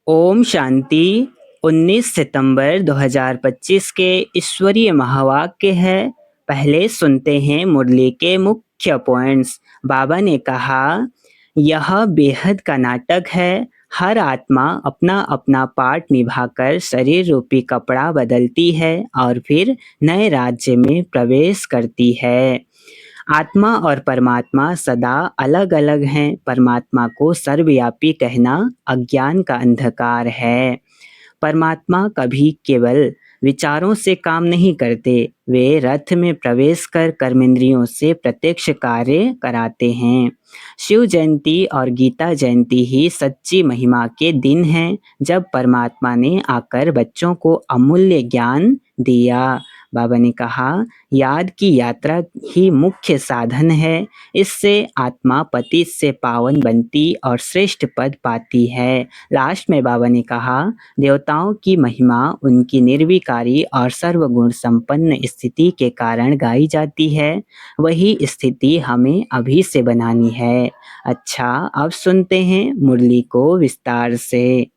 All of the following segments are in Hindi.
ओम शांति। 19 सितंबर 2025 के ईश्वरीय महावाक्य है। पहले सुनते हैं मुरली के मुख्य पॉइंट्स। बाबा ने कहा, यह बेहद का नाटक है। हर आत्मा अपना अपना पार्ट निभाकर शरीर रूपी कपड़ा बदलती है और फिर नए राज्य में प्रवेश करती है। आत्मा और परमात्मा सदा अलग अलग हैं। परमात्मा को सर्वव्यापी कहना अज्ञान का अंधकार है। परमात्मा कभी केवल विचारों से काम नहीं करते, वे रथ में प्रवेश कर कर्मेंद्रियों से प्रत्यक्ष कार्य कराते हैं। शिव जयंती और गीता जयंती ही सच्ची महिमा के दिन हैं, जब परमात्मा ने आकर बच्चों को अमूल्य ज्ञान दिया। बाबा ने कहा, याद की यात्रा ही मुख्य साधन है। इससे आत्मा पतित से पावन बनती और श्रेष्ठ पद पाती है। लास्ट में बाबा ने कहा, देवताओं की महिमा उनकी निर्विकारी और सर्वगुण संपन्न स्थिति के कारण गाई जाती है। वही स्थिति हमें अभी से बनानी है। अच्छा, अब सुनते हैं मुरली को विस्तार से।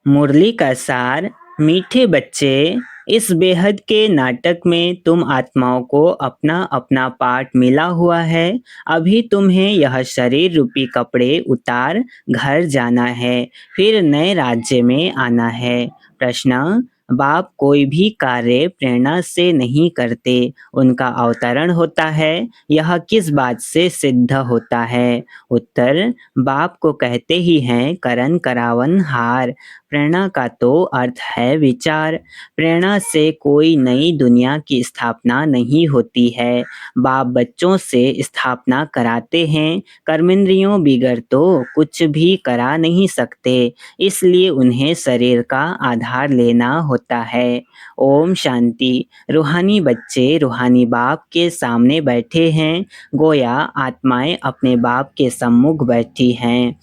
मुरली का सार। मीठे बच्चे, इस बेहद के नाटक में तुम आत्माओं को अपना अपना पार्ट मिला हुआ है। अभी तुम्हें यह शरीर रूपी कपड़े उतार घर जाना है, फिर नए राज्य में आना है। प्रश्न, बाप कोई भी कार्य प्रेरणा से नहीं करते, उनका अवतरण होता है। यह किस बात से सिद्ध होता है? उत्तर, बाप को कहते ही हैं करन करावन हार। प्रेरणा का तो अर्थ है विचार। प्रेरणा से कोई नई दुनिया की स्थापना नहीं होती है। बाप बच्चों से स्थापना कराते हैं। कर्मेंद्रियों बिगड़ तो कुछ भी करा नहीं सकते, इसलिए उन्हें शरीर का आधार लेना होता है। ओम शांति। रूहानी बच्चे रूहानी बाप के सामने बैठे हैं, गोया आत्माएं अपने बाप के सम्मुख बैठी हैं।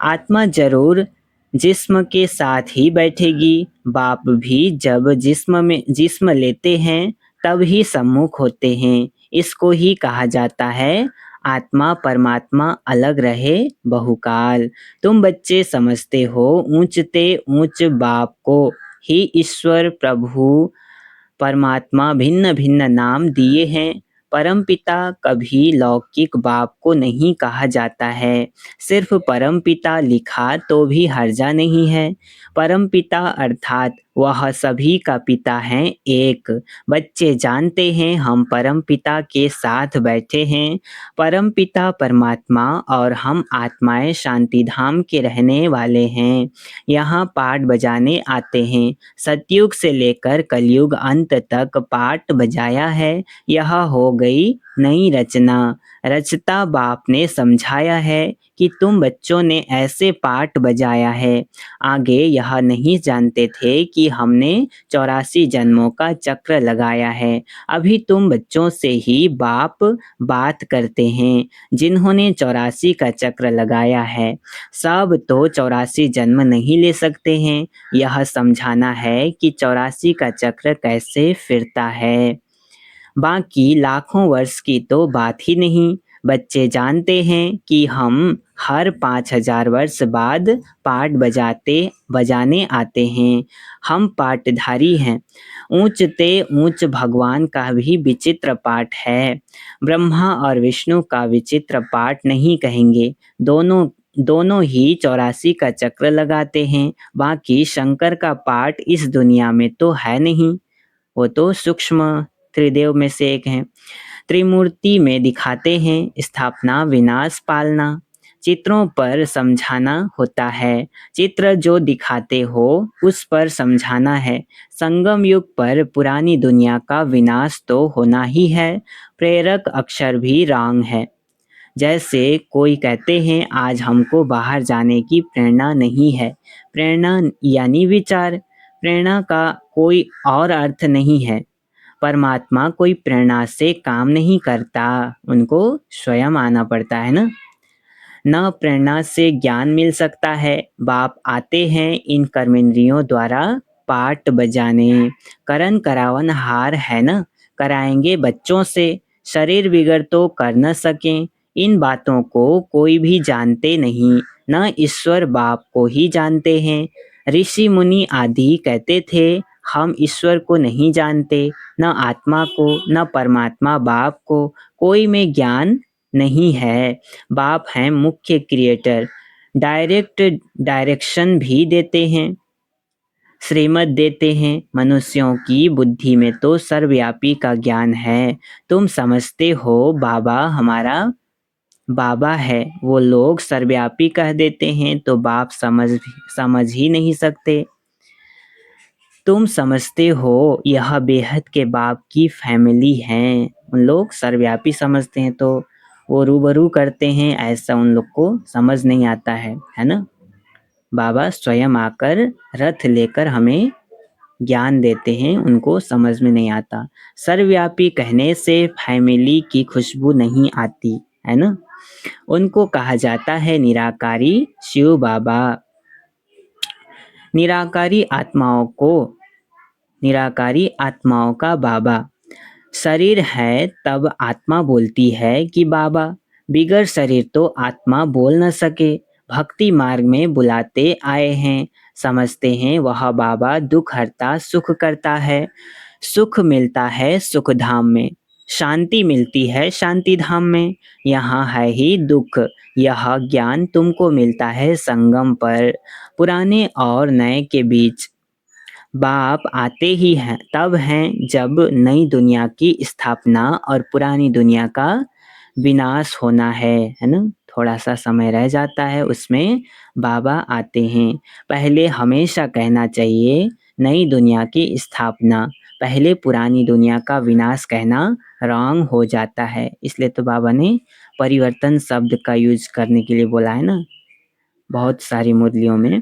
आत्मा जरूर जिस्म के साथ ही बैठेगी। बाप भी जब जिस्म लेते हैं तब ही सम्मुख होते हैं। इसको ही कहा जाता है आत्मा परमात्मा अलग रहे बहुकाल। तुम बच्चे समझते हो ऊंचते ऊंच बाप को ही ईश्वर प्रभु परमात्मा भिन्न भिन्न नाम दिए हैं। परमपिता कभी लौकिक बाप को नहीं कहा जाता है। सिर्फ परमपिता लिखा तो भी हर्जा नहीं है। परमपिता अर्थात वह सभी का पिता हैं एक। बच्चे जानते हैं हम परमपिता के साथ बैठे हैं। परमपिता परमात्मा और हम आत्माएं शांति धाम के रहने वाले हैं। यहाँ पाठ बजाने आते हैं। सतयुग से लेकर कलयुग अंत तक पाठ बजाया है। यह हो गई नई रचना। रचता बाप ने समझाया है कि तुम बच्चों ने ऐसे पाठ बजाया है। आगे यह नहीं जानते थे कि हमने 84 जन्मों का चक्र लगाया है। अभी तुम बच्चों से ही बाप बात करते हैं, जिन्होंने 84 का चक्र लगाया है। सब तो 84 जन्म नहीं ले सकते हैं। यह समझाना है कि 84 का चक्र कैसे फिरता है। बाकी लाखों वर्ष की तो बात ही नहीं। बच्चे जानते हैं कि हम हर 5000 वर्ष बाद पाठ बजाने आते हैं। हम पाठधारी हैं। ऊंचते ऊंच भगवान का भी विचित्र पाठ है। ब्रह्मा और विष्णु का विचित्र पाठ नहीं कहेंगे। दोनों दोनों ही 84 का चक्र लगाते हैं। बाकी शंकर का पाठ इस दुनिया में तो है नहीं। वो तो सूक्ष्म त्रिदेव में से एक हैं। त्रिमूर्ति में दिखाते हैं स्थापना विनाश पालना। चित्रों पर समझाना होता है। चित्र जो दिखाते हो उस पर समझाना है। संगम युग पर पुरानी दुनिया का विनाश तो होना ही है। प्रेरक अक्षर भी रॉन्ग है। जैसे कोई कहते हैं आज हमको बाहर जाने की प्रेरणा नहीं है। प्रेरणा यानी विचार। प्रेरणा का कोई और अर्थ नहीं है। परमात्मा कोई प्रेरणा से काम नहीं करता, उनको स्वयं आना पड़ता है ना। न प्रेरणा से ज्ञान मिल सकता है। बाप आते हैं इन कर्मेंद्रियों द्वारा पाठ बजाने। करन करावन हार है ना, कराएंगे बच्चों से। शरीर बिगड़ तो कर न सकें, इन बातों को कोई भी जानते नहीं। न ईश्वर बाप को ही जानते हैं। ऋषि मुनि आदि कहते थे, हम ईश्वर को नहीं जानते, न आत्मा को, न परमात्मा बाप को, कोई में ज्ञान नहीं है। बाप हैं मुख्य क्रिएटर, डायरेक्ट डायरेक्शन भी देते हैं, श्रीमत देते हैं। मनुष्यों की बुद्धि में तो सर्वव्यापी का ज्ञान है। तुम समझते हो बाबा हमारा बाबा है, वो लोग सर्वव्यापी कह देते हैं तो बाप समझ ही नहीं सकते। तुम समझते हो यह बेहद के बाप की फैमिली हैं। उन लोग सर्वव्यापी समझते हैं तो वो रूबरू करते हैं, ऐसा उन लोग को समझ नहीं आता है ना। बाबा स्वयं आकर रथ लेकर हमें ज्ञान देते हैं, उनको समझ में नहीं आता। सर्वव्यापी कहने से फैमिली की खुशबू नहीं आती, है ना। उनको कहा जाता है निराकारी शिव बाबा। निराकारी आत्माओं को निराकारी आत्माओं का बाबा। शरीर है तब आत्मा बोलती है कि बाबा, बिगर शरीर तो आत्मा बोल न सके। भक्ति मार्ग में बुलाते आए हैं, समझते हैं वह बाबा दुख हरता सुख करता है। सुख मिलता है सुख धाम में, शांति मिलती है शांति धाम में। यहाँ है ही दुख, यह ज्ञान तुमको मिलता है संगम पर, पुराने और नए के बीच। बाप आते ही हैं तब हैं जब नई दुनिया की स्थापना और पुरानी दुनिया का विनाश होना है ना। थोड़ा सा समय रह जाता है, उसमें बाबा आते हैं। पहले हमेशा कहना चाहिए नई दुनिया की स्थापना, पहले पुरानी दुनिया का विनाश कहना रॉन्ग हो जाता है। इसलिए तो बाबा ने परिवर्तन शब्द का यूज करने के लिए बोला है ना, बहुत सारी मुरलियों में।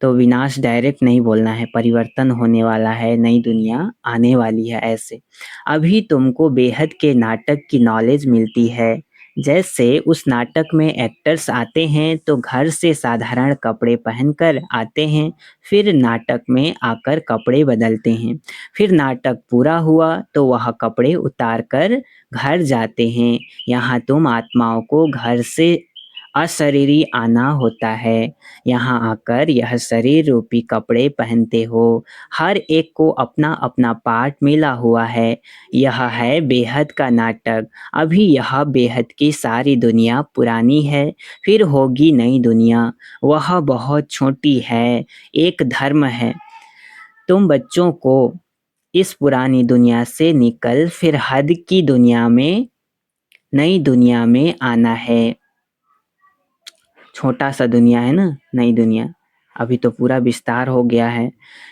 तो विनाश डायरेक्ट नहीं बोलना है, परिवर्तन होने वाला है, नई दुनिया आने वाली है ऐसे। अभी तुमको बेहद के नाटक की नॉलेज मिलती है। जैसे उस नाटक में एक्टर्स आते हैं तो घर से साधारण कपड़े पहनकर आते हैं, फिर नाटक में आकर कपड़े बदलते हैं। फिर नाटक पूरा हुआ तो वह कपड़े उतार कर घर जाते हैं। यहाँ तुम आत्माओं को घर से अशरीरी आना होता है, यहाँ आकर यह शरीर रूपी कपड़े पहनते हो। हर एक को अपना अपना पार्ट मिला हुआ है। यह है बेहद का नाटक। अभी यह बेहद की सारी दुनिया पुरानी है, फिर होगी नई दुनिया, वह बहुत छोटी है। एक धर्म है, तुम बच्चों को इस पुरानी दुनिया से निकल फिर हद की दुनिया में, नई दुनिया में आना है। छोटा सा दुनिया है ना नई दुनिया, अभी तो पूरा विस्तार हो गया है,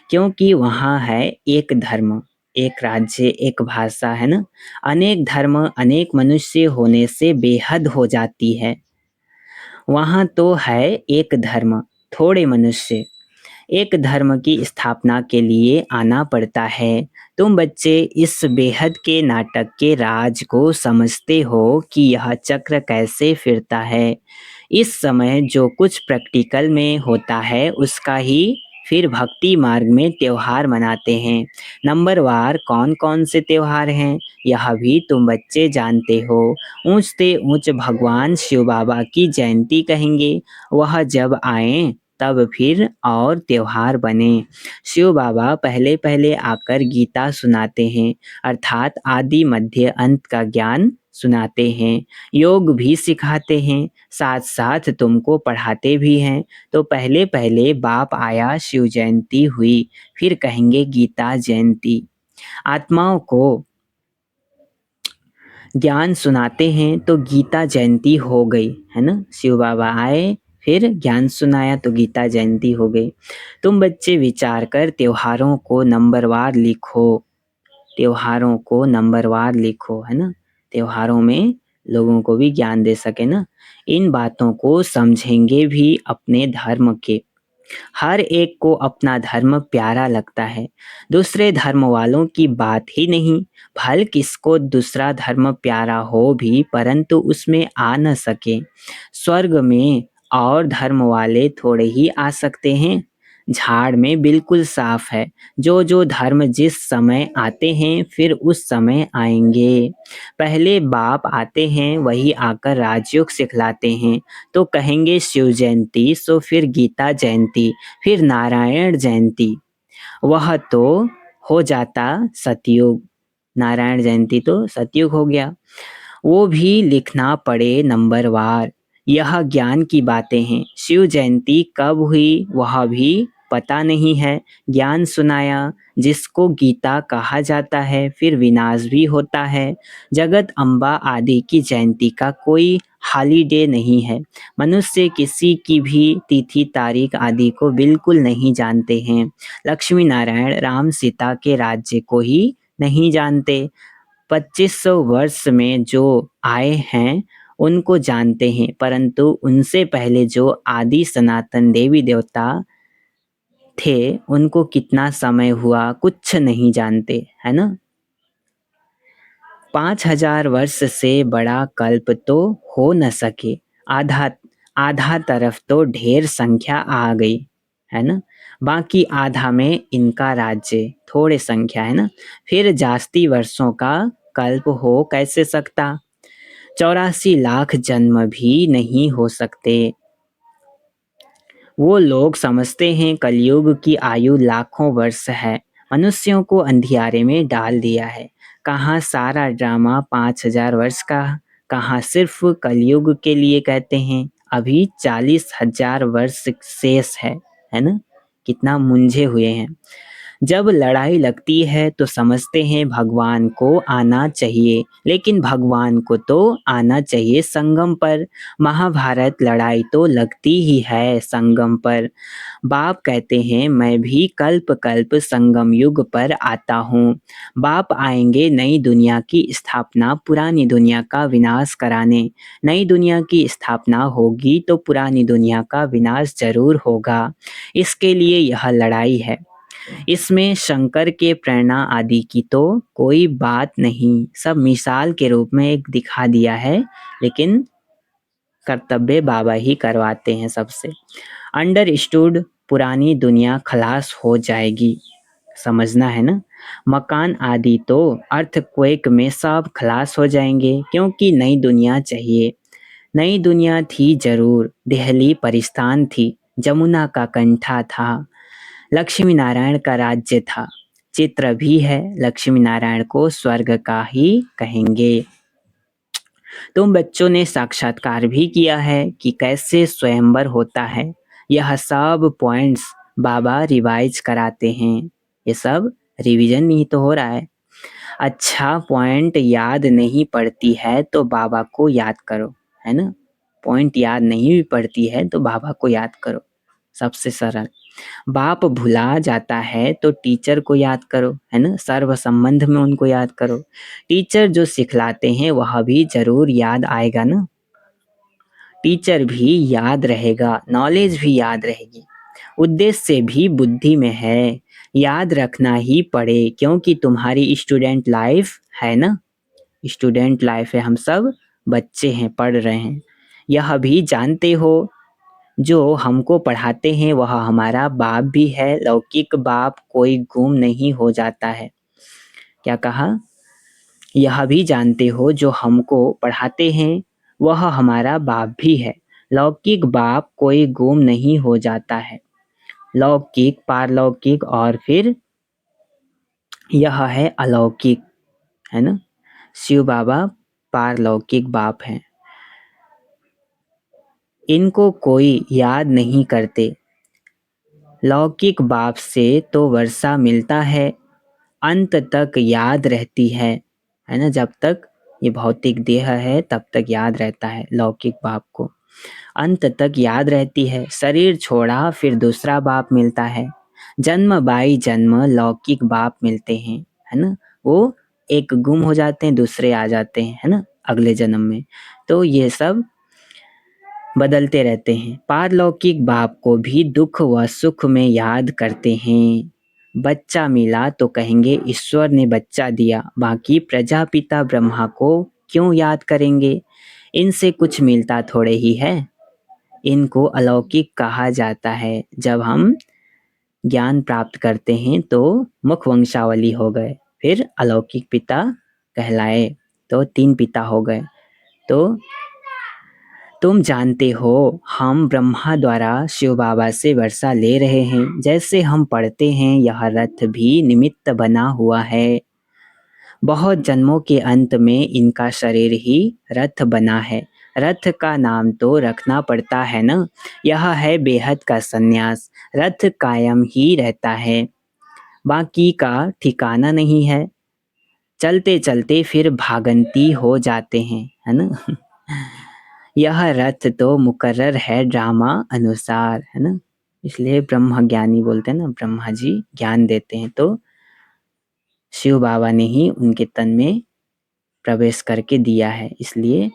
क्योंकि वहाँ है एक धर्म, एक राज्य, एक भाषा, है ना। अनेक धर्म अनेक मनुष्य होने से बेहद हो जाती है। वहाँ तो है एक धर्म, थोड़े मनुष्य। एक धर्म की स्थापना के लिए आना पड़ता है। तुम बच्चे इस बेहद के नाटक के राज को समझते हो कि यह चक्र कैसे फिरता है। इस समय जो कुछ प्रैक्टिकल में होता है उसका ही फिर भक्ति मार्ग में त्योहार मनाते हैं। नंबरवार कौन कौन से त्योहार हैं यह भी तुम बच्चे जानते हो। ऊंच से ऊंच भगवान शिव बाबा की जयंती कहेंगे, वह जब आए तब फिर और त्योहार बने। शिव बाबा पहले पहले आकर गीता सुनाते हैं, अर्थात आदि मध्य अंत का ज्ञान सुनाते हैं। योग भी सिखाते हैं, साथ साथ तुमको पढ़ाते भी हैं। तो पहले पहले बाप आया, शिव जयंती हुई, फिर कहेंगे गीता जयंती। आत्माओं को ज्ञान सुनाते हैं तो गीता जयंती हो गई, है ना। शिव बाबा आए, फिर ज्ञान सुनाया तो गीता जयंती हो गई। तुम बच्चे विचार कर त्योहारों को नंबरवार लिखो, त्योहारों को नंबरवार लिखो, है ना। त्योहारों में लोगों को भी ज्ञान दे सके ना। इन बातों को समझेंगे भी अपने धर्म के। हर एक को अपना धर्म प्यारा लगता है, दूसरे धर्म वालों की बात ही नहीं। भल किसको दूसरा धर्म प्यारा हो भी परंतु उसमें आ न सके। स्वर्ग में और धर्म वाले थोड़े ही आ सकते हैं। झाड़ में बिल्कुल साफ है। जो जो धर्म जिस समय आते हैं फिर उस समय आएंगे। पहले बाप आते हैं, वही आकर राजयोग सिखलाते हैं। तो कहेंगे शिव जयंती, सो फिर गीता जयंती, फिर नारायण जयंती। वह तो हो जाता सतयुग। नारायण जयंती तो सतयुग हो गया। वो भी लिखना पड़े नंबरवार। यह ज्ञान की बातें हैं। शिव जयंती कब हुई वह भी पता नहीं है। ज्ञान सुनाया जिसको गीता कहा जाता है, फिर विनाश भी होता है। जगत अम्बा आदि की जयंती का कोई हॉलीडे नहीं है। मनुष्य किसी की भी तिथि तारीख आदि को बिल्कुल नहीं जानते हैं। लक्ष्मी नारायण राम सीता के राज्य को ही नहीं जानते। 2500 वर्ष में जो आए हैं उनको जानते हैं, परंतु उनसे पहले जो आदि सनातन देवी देवता थे उनको कितना समय हुआ कुछ नहीं जानते, है ना। 5000 वर्ष से बड़ा कल्प तो हो न सके। आधा आधा तरफ तो ढेर संख्या आ गई, है ना। बाकी आधा में इनका राज्य, थोड़े संख्या, है ना। फिर जास्ती वर्षों का कल्प हो कैसे सकता। 84 लाख जन्म भी नहीं हो सकते। वो लोग समझते हैं कलयुग की आयु लाखों वर्ष है। मनुष्यों को अंधियारे में डाल दिया है। कहाँ सारा ड्रामा 5000 वर्ष का, कहाँ सिर्फ कलयुग के लिए कहते हैं। अभी 40,000 वर्ष शेष है ना। कितना मुंझे हुए हैं। जब लड़ाई लगती है तो समझते हैं भगवान को आना चाहिए, लेकिन भगवान को तो आना चाहिए संगम पर। महाभारत लड़ाई तो लगती ही है संगम पर। बाप कहते हैं मैं भी कल्प कल्प संगम युग पर आता हूँ। बाप आएंगे नई दुनिया की स्थापना, पुरानी दुनिया का विनाश कराने। नई दुनिया की स्थापना होगी तो पुरानी दुनिया का विनाश जरूर होगा। इसके लिए यह लड़ाई है। इसमें शंकर के प्रेरणा आदि की तो कोई बात नहीं, सब मिसाल के रूप में एक दिखा दिया है, लेकिन कर्तव्य बाबा ही करवाते हैं सबसे। अंडरस्टूड, पुरानी दुनिया खलास हो जाएगी, समझना है ना। मकान आदि तो अर्थक्वेक में सब खलास हो जाएंगे, क्योंकि नई दुनिया चाहिए। नई दुनिया थी जरूर, दिल्ली परिस्तान थी, जमुना का कंठा था, लक्ष्मी नारायण का राज्य था। चित्र भी है, लक्ष्मी नारायण को स्वर्ग का ही कहेंगे। तुम बच्चों ने साक्षात्कार भी किया है कि कैसे स्वयंवर होता है। यह सब पॉइंट्स बाबा रिवाइज कराते हैं। ये सब रिवीजन नहीं तो हो रहा है। अच्छा, पॉइंट याद नहीं पड़ती है तो बाबा को याद करो, है ना। पॉइंट याद नहीं भी पड़ती है तो बाबा को याद करो, सबसे सरल। बाप भुला जाता है तो टीचर को याद करो, है ना। सर्व संबंध में उनको याद करो। टीचर जो सिखलाते हैं वह भी जरूर याद आएगा ना। टीचर भी याद रहेगा, नॉलेज भी याद रहेगी। उद्देश्य भी बुद्धि में है, याद रखना ही पड़े, क्योंकि तुम्हारी स्टूडेंट लाइफ है ना। स्टूडेंट लाइफ है, हम सब बच्चे हैं, पढ़ रहे हैं। यह भी जानते हो जो हमको पढ़ाते हैं वह हमारा बाप भी है। लौकिक बाप कोई गुम नहीं हो जाता है। क्या कहा। यह भी जानते हो जो हमको पढ़ाते हैं वह हमारा बाप भी है। लौकिक बाप कोई गुम नहीं हो जाता है। लौकिक, पारलौकिक और फिर यह है अलौकिक, है ना। शिव बाबा पारलौकिक बाप हैं। इनको कोई याद नहीं करते। लौकिक बाप से तो वर्षा मिलता है, अंत तक याद रहती है ना। जब तक ये भौतिक देह है तब तक याद रहता है लौकिक बाप को, अंत तक याद रहती है। शरीर छोड़ा फिर दूसरा बाप मिलता है। जन्म बाई जन्म लौकिक बाप मिलते हैं, है ना। वो एक गुम हो जाते हैं, दूसरे आ जाते हैं, है ना, अगले जन्म में। तो ये सब बदलते रहते हैं। पारलौकिक बाप को भी दुख व सुख में याद करते हैं। बच्चा मिला तो कहेंगे ईश्वर ने बच्चा दिया, बाकी प्रजापिता ब्रह्मा को क्यों याद करेंगे। इनसे कुछ मिलता थोड़े ही है। इनको अलौकिक कहा जाता है। जब हम ज्ञान प्राप्त करते हैं तो मुख वंशावली हो गए, फिर अलौकिक पिता कहलाए, तो 3 पिता हो गए। तो तुम जानते हो हम ब्रह्मा द्वारा शिव बाबा से वर्षा ले रहे हैं। जैसे हम पढ़ते हैं यह रथ भी निमित्त बना हुआ है। बहुत जन्मों के अंत में इनका शरीर ही रथ बना है। रथ का नाम तो रखना पड़ता है ना। यह है बेहद का संन्यास। रथ कायम ही रहता है, बाकी का ठिकाना नहीं है। चलते चलते फिर भागंती हो जाते हैं, है ना। यह रथ तो मुकर्रर है ड्रामा अनुसार, है ना। इसलिए ब्रह्म ज्ञानी बोलते हैं ना, ब्रह्मा जी ज्ञान देते हैं तो शिव बाबा ने ही उनके तन में प्रवेश करके दिया है। इसलिए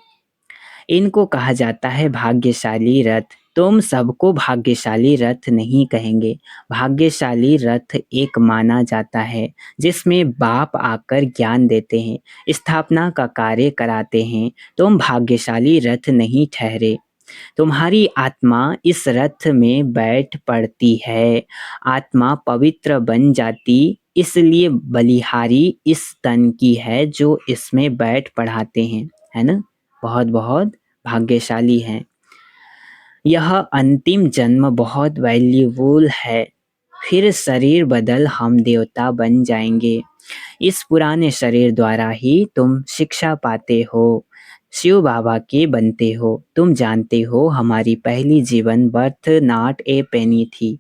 इनको कहा जाता है भाग्यशाली रथ। तुम सबको भाग्यशाली रथ नहीं कहेंगे। भाग्यशाली रथ एक माना जाता है जिसमें बाप आकर ज्ञान देते हैं, स्थापना का कार्य कराते हैं। तुम भाग्यशाली रथ नहीं ठहरे। तुम्हारी आत्मा इस रथ में बैठ पड़ती है। आत्मा पवित्र बन जाती, इसलिए बलिहारी इस तन की है जो इसमें बैठ पढ़ाते हैं, है ना। बहुत बहुत भाग्यशाली हैं। यह अंतिम जन्म बहुत वैल्यूबल है। फिर शरीर बदल हम देवता बन जाएंगे। इस पुराने शरीर द्वारा ही तुम शिक्षा पाते हो, शिव बाबा के बनते हो। तुम जानते हो हमारी पहली जीवन बर्थ नॉट ए पेनी थी,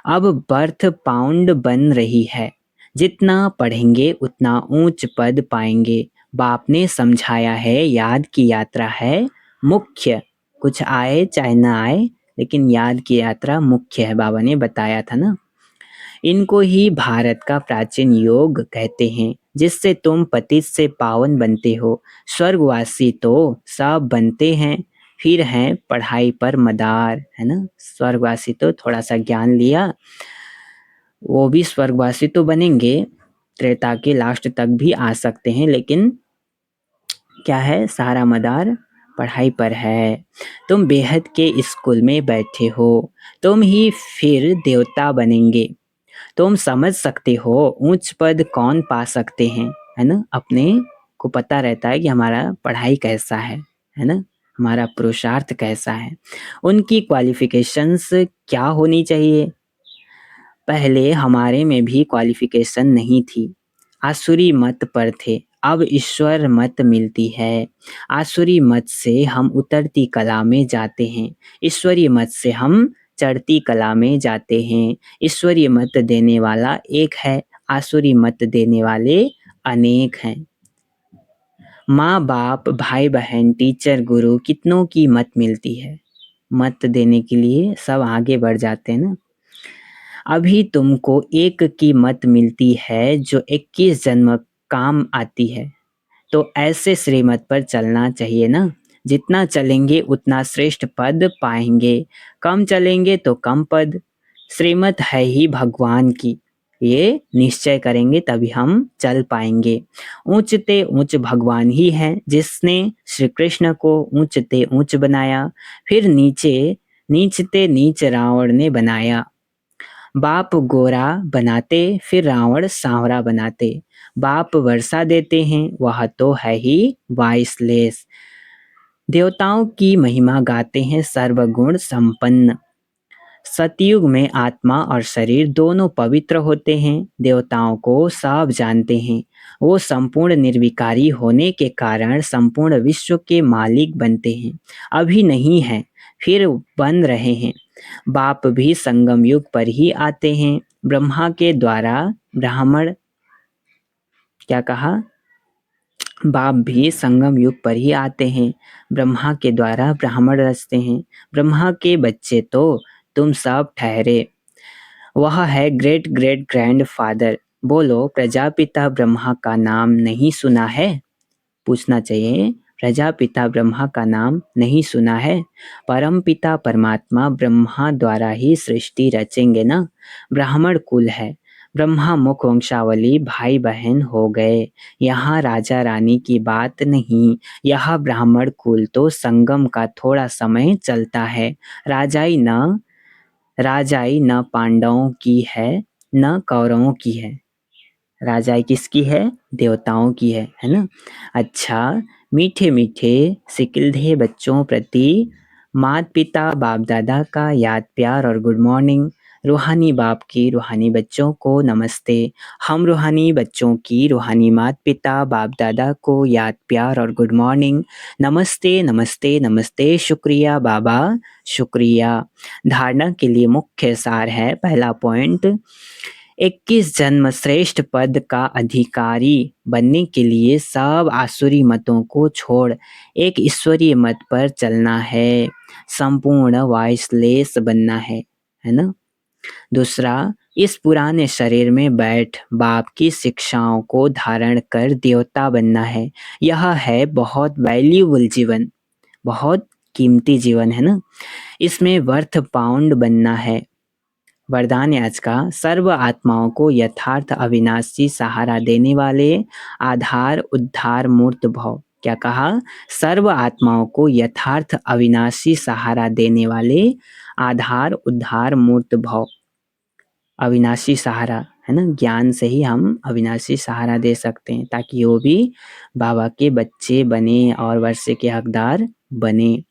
अब बर्थ पाउंड बन रही है। जितना पढ़ेंगे उतना ऊंच पद पाएंगे। बाप ने समझाया है याद की यात्रा है मुख्य। कुछ आए चाहे ना आए, लेकिन याद की यात्रा मुख्य है, बाबा ने बताया था ना। इनको ही भारत का प्राचीन योग कहते हैं, जिससे तुम पतित से पावन बनते हो। स्वर्गवासी तो सब बनते हैं, फिर हैं पढ़ाई पर मदार, है ना। स्वर्गवासी तो थोड़ा सा ज्ञान लिया, वो भी स्वर्गवासी तो बनेंगे, त्रेता के लास्ट तक भी आ सकते हैं, लेकिन क्या है, सारा मदार पढ़ाई पर है। तुम बेहद के स्कूल में बैठे हो, तुम ही फिर देवता बनेंगे। तुम समझ सकते हो ऊंच पद कौन पा सकते हैं, है ना। अपने को पता रहता है कि हमारा पढ़ाई कैसा है ना, हमारा पुरुषार्थ कैसा है। उनकी क्वालिफिकेशंस क्या होनी चाहिए। पहले हमारे में भी क्वालिफिकेशन नहीं थी, आसुरी मत पर थे, अब ईश्वर मत मिलती है। आसुरी मत से हम उतरती कला में जाते हैं, ईश्वरीय मत से हम चढ़ती कला में जाते हैं। ईश्वरीय मत देने वाला एक है, आसुरी मत देने वाले अनेक हैं। माँ बाप भाई बहन टीचर गुरु कितनों की मत मिलती है, मत देने के लिए सब आगे बढ़ जाते हैं ना। अभी तुमको एक की मत मिलती है जो 21 जन्म काम आती है, तो ऐसे श्रीमत पर चलना चाहिए ना। जितना चलेंगे उतना श्रेष्ठ पद पाएंगे, कम चलेंगे तो कम पद। श्रीमत है ही भगवान की, ये निश्चय करेंगे तभी हम चल पाएंगे। ऊंचते ऊंच भगवान ही है, जिसने श्री कृष्ण को ऊंचते ऊंच बनाया, फिर नीचे नीचते नीच रावण ने बनाया। बाप गोरा बनाते फिर रावण सांवरा बनाते। बाप वर्षा देते हैं, वह तो है ही वाइसलेस। देवताओं की महिमा गाते हैं सर्वगुण संपन्न। सतयुग में आत्मा और शरीर दोनों पवित्र होते हैं। देवताओं को सब जानते हैं, वो संपूर्ण निर्विकारी होने के कारण संपूर्ण विश्व के मालिक बनते हैं। अभी नहीं है, फिर बन रहे हैं। बाप भी संगम युग पर ही आते हैं। ब्रह्मा के द्वारा ब्राह्मण, क्या कहा, बाप भी संगम युग पर ही आते हैं। ब्रह्मा के द्वारा ब्राह्मण रचते हैं। ब्रह्मा के बच्चे तो तुम सब ठहरे, वह है ग्रेट ग्रेट ग्रैंड फादर। बोलो प्रजापिता ब्रह्मा का नाम नहीं सुना है। पूछना चाहिए, प्रजापिता ब्रह्मा का नाम नहीं सुना है। परमपिता परमात्मा ब्रह्मा द्वारा ही सृष्टि रचेंगे ना। ब्राह्मण कुल है, ब्रह्मा मुख वंशावली भाई बहन हो गए। यहाँ राजा रानी की बात नहीं, यह ब्राह्मण कुल तो संगम का थोड़ा समय चलता है। राजाई न राजाई न पांडवों की है न कौरवों की है। राजाई किसकी है? देवताओं की है ना? अच्छा, मीठे मीठे सिकिलधे बच्चों प्रति माता पिता बाप दादा का याद प्यार और गुड मॉर्निंग। रूहानी बाप की रूहानी बच्चों को नमस्ते। हम रूहानी बच्चों की रूहानी माता पिता बाप दादा को याद प्यार और गुड मॉर्निंग। नमस्ते नमस्ते नमस्ते, शुक्रिया बाबा, शुक्रिया। धारणा के लिए मुख्य सार है, पहला पॉइंट, 21 जन्म श्रेष्ठ पद का अधिकारी बनने के लिए सब आसुरी मतों को छोड़ एक ईश्वरीय मत पर चलना है, संपूर्ण वाइसलेस बनना है ना? दूसरा, इस पुराने शरीर में बैठ बाप की शिक्षाओं को धारण कर देवता बनना है। यह है बहुत वैल्यूबल जीवन, बहुत कीमती जीवन है ना? इसमें वर्थ पाउंड बनना है। वरदान है आज का, सर्व आत्माओं को यथार्थ अविनाशी सहारा देने वाले आधार उद्धार मूर्त भव। क्या कहा? सर्व आत्माओं को यथार्थ अविनाशी सहारा देने वाले आधार उद्धार मूर्त भव। अविनाशी सहारा है ना, ज्ञान से ही हम अविनाशी सहारा दे सकते हैं ताकि वो भी बाबा के बच्चे बने और वर्षे के हकदार बने।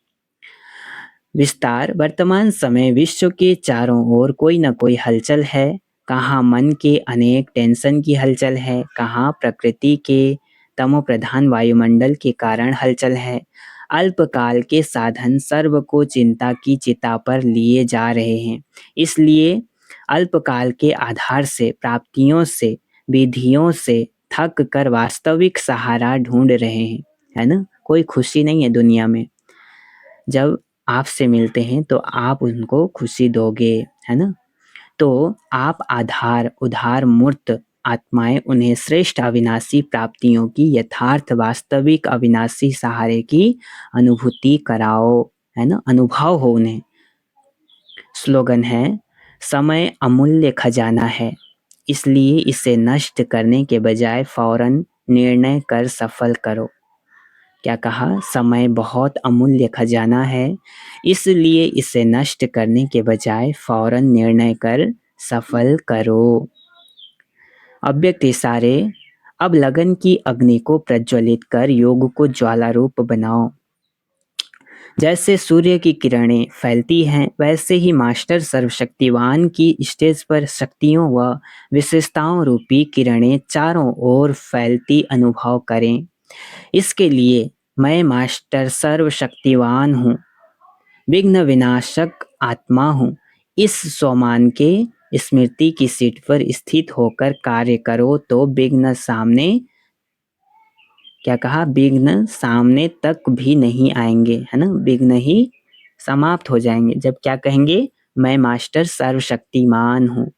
विस्तार, वर्तमान समय विश्व के चारों ओर कोई न कोई हलचल है। कहाँ मन के अनेक टेंशन की हलचल है, कहाँ प्रकृति के तमोप्रधान वायुमंडल के कारण हलचल है। अल्पकाल के साधन सर्व को चिंता की चिता पर लिए जा रहे हैं। इसलिए अल्पकाल के आधार से, प्राप्तियों से, विधियों से थक कर वास्तविक सहारा ढूंढ रहे हैं, है ना? कोई खुशी नहीं है दुनिया में। जब आपसे मिलते हैं तो आप उनको खुशी दोगे, है ना? तो आप आधार उधार मूर्त आत्माएं उन्हें श्रेष्ठ अविनाशी प्राप्तियों की यथार्थ वास्तविक अविनाशी सहारे की अनुभूति कराओ, है ना? अनुभव हो उन्हें। स्लोगन है, समय अमूल्य खजाना है, इसलिए इसे नष्ट करने के बजाय फौरन निर्णय कर सफल करो। क्या कहा? समय बहुत अमूल्य खजाना है, इसलिए इसे नष्ट करने के बजाय फौरन निर्णय कर सफल करो। अव्यक्त इशारे, अब लगन की अग्नि को प्रज्वलित कर योग को ज्वाला रूप बनाओ। जैसे सूर्य की किरणें फैलती हैं, वैसे ही मास्टर सर्वशक्तिवान की स्टेज पर शक्तियों व विशेषताओं रूपी किरणें चारों ओर फैलती अनुभव करें। इसके लिए मैं मास्टर सर्वशक्तिवान हूँ, विघ्न विनाशक आत्मा हूँ। इस स्वमान के स्मृति की सीट पर स्थित होकर कार्य करो तो विघ्न सामने, क्या कहा? विघ्न सामने तक भी नहीं आएंगे, है ना? विघ्न ही समाप्त हो जाएंगे जब क्या कहेंगे? मैं मास्टर सर्वशक्तिमान हूँ,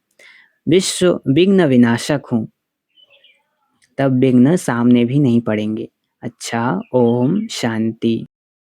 विश्व विघ्न विनाशक हूँ, तब विघ्न सामने भी नहीं पड़ेंगे। अच्छा, ओम शांति।